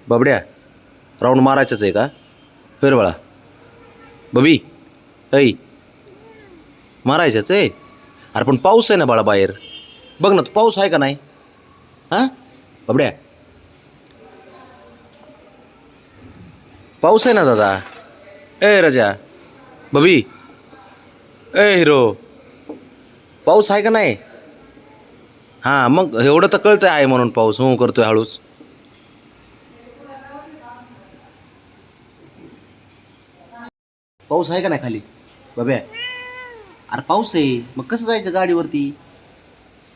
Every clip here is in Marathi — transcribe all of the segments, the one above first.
बाबड्या, राऊंड मारायचंच आहे का? होय बाळा. बबी, ऐ मारायचंच आहे. अरे पण पाऊस आहे ना बाळा बाहेर. बघ ना, तू पाऊस आहे का नाही? हां बाबड्या, पाऊस आहे ना दादा. ए राजा, बबी, ए हिरो, पाऊस आहे का नाही? हां मग एवढं तर कळतंय आहे म्हणून पाऊस हो करतोय हळूच. पाऊस आहे का नाही खाली बब्या? अरे पाऊस आहे, मग कसं जायचं गाडीवरती?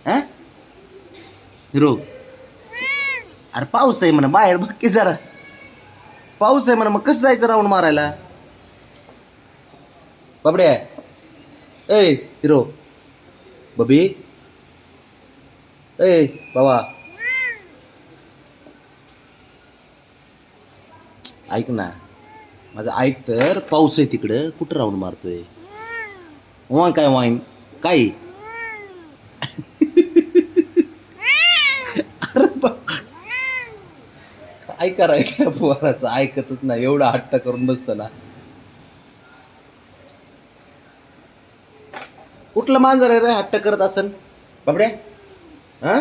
हां हिरो, अरे पाऊस आहे म्हणा बाहेर, बघ की जरा. पाऊस आहे म्हणा, मग कसं जायचं राऊंड मारायला? बाबड्या, ए हिरो, बबी, ए बाबा, ऐक ना माझं, ऐक तर. पाऊस आहे तिकडं, कुठं राऊंड मारतोय? वाय काय वाईन काय? अरे काय करायचं पोराचं, ऐकतच नाही. एवढा हट्ट करून बसतं ना. कुठलं मांजर आहे रे हट्ट करत असन बाबड्या? हा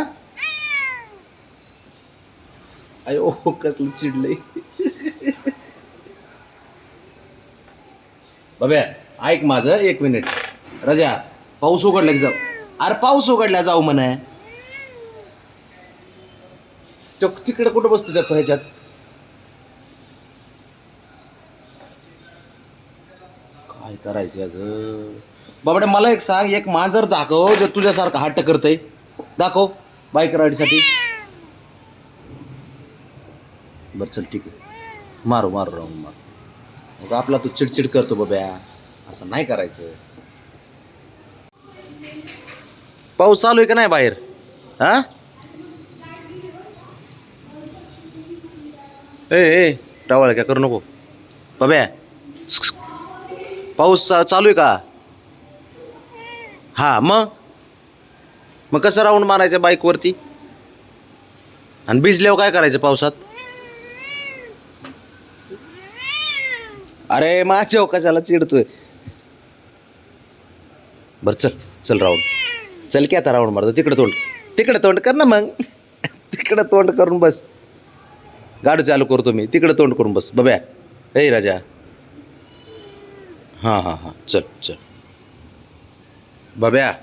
अयो कसलं चिडलंय. बाब्या, ऐक माझं एक मिनिट. राजा, पाऊस उघडला की जाऊ. अरे पाऊस उघडला जाऊ म्हणे. तो तिकडे कुठं बसतो त्या ह्याच्यात? काय करायचं याचं? बाबड्या मला एक सांग, एक मांजर दाखव जे तुझ्यासारखं हट्ट करतंय. दाखव बाईक राईडसाठी. बरं चल ठीक आहे, मारू मारू राहून मारू. मग आपला तू चिडचिड करतो बाब्या, असं नाही करायचं. पाऊस चालू आहे का नाही बाहेर? हा ए ए टावळ काय करू नको बाब्या. पाऊस चालू आहे का? हा मग कसं राऊंड मारायचं बाईकवरती? आणि भिजल्यावर काय करायचं पावसात? अरे माझ्या कशाला चिडतोय? बरं चल चल राऊंड, चल की आता राऊंड मारतो. तिकडे तोंड कर ना मग. तिकडं तोंड करून बस. गाडी चालू करतो मी, तिकडे तोंड करून बस बब्या. ए राजा, हां हां हां चल चल बब्या.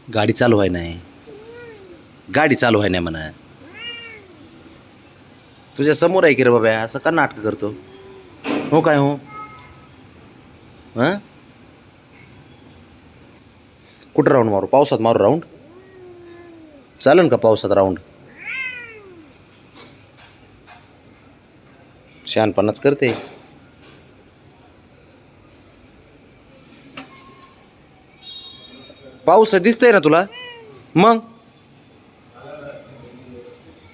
गाडी चालू आहे नाही, गाडी चालू आहे नाही म्हणा. तुझ्या समोर आहे की रे बाबा, असं का नाटक करतो? हो काय हो? हां कुठं राऊंड मारू? पावसात मारू राऊंड? चालेल का पावसात राऊंड? शहाणपणाच करते. पाऊस दिसतंय ना तुला? मग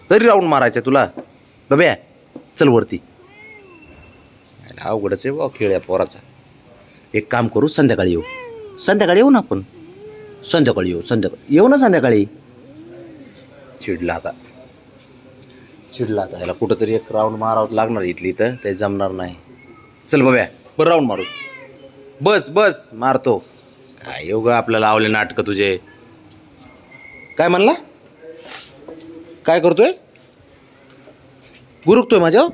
तरी राऊंड मारायचं तुला बब्या? चल वरती. अवघडच आहे बा खेळ या पोराचा. एक काम करू, संध्याकाळी येऊ. संध्याकाळी येऊ ना आपण. संध्याकाळी येऊ ना संध्याकाळी. चिडला आता, याला कुठंतरी एक राऊंड मारावं लागणार इथली, तर ते जमणार नाही. चल बब्या, बरं राऊंड मारू. बस मारतो. काय येऊ ग आपल्याला आवले नाटकं तुझे. काय म्हणला? काय करतोय? गुरुकतोय माझ्या?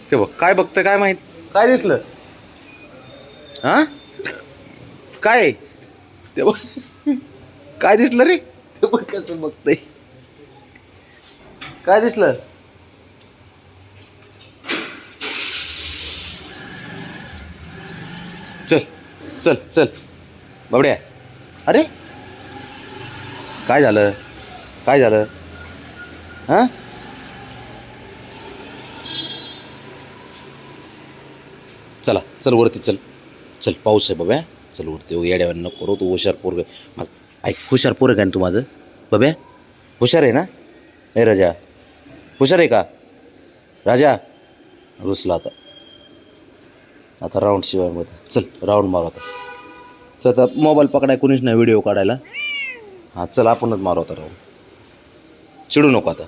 ते बघ काय बघतंय काय माहित. काय दिसलं? हा काय ते बघ, काय दिसलं रे? ते बघ कसं बघतंय. काय दिसलं? चल चल चल बाबड्या. अरे काय झालं काय झालं हां? चला चल वरती चल. चल पाऊस आहे बाब्या. चल वरती येड्यावर नको करू तू. हुशार पोरग माझं. ऐक हुशार पोरग आहे ना तू माझं बाब्या. हुशार आहे ना. ए राजा हुशार आहे का राजा. रुसला आता. आता राऊंड शिवायमध्ये चल राऊंड मारू आता. चल आता मोबाईल पकडाय कोणीच नाही व्हिडिओ काढायला. हां चल आपणच मारू आता राऊंड. चिडू नको आता.